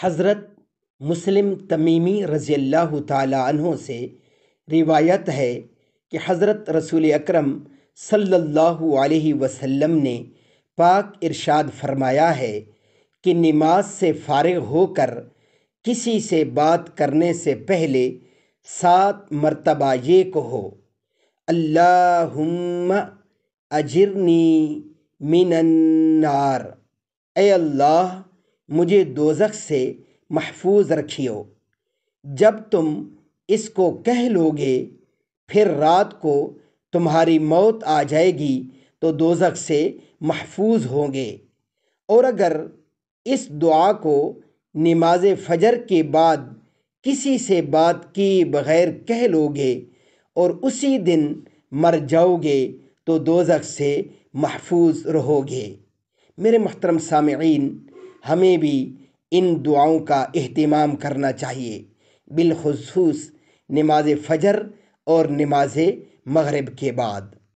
حضرت مسلم تمیمی رضی اللہ تعالی عنہ سے روایت ہے کہ حضرت رسول اکرم صلی اللہ علیہ وسلم نے پاک ارشاد فرمایا ہے کہ نماز سے فارغ ہو کر کسی سے بات کرنے سے پہلے 7 مرتبہ یہ کہو: اللہم اجرنی من النار، اے اللہ مجھے دوزخ سے محفوظ رکھیو۔ جب تم اس کو کہہ لوگے پھر رات کو تمہاری موت آ جائے گی تو دوزخ سے محفوظ ہوں گے۔ اور اگر اس دعا کو نماز فجر کے بعد کسی سے بات کی بغیر کہہ لوگے اور اسی دن مر جاؤ گے تو دوزخ سے محفوظ رہو گے۔ میرے محترم سامعین، ہمیں بھی ان دعاؤں کا اہتمام کرنا چاہیے، بالخصوص نماز فجر اور نماز مغرب کے بعد۔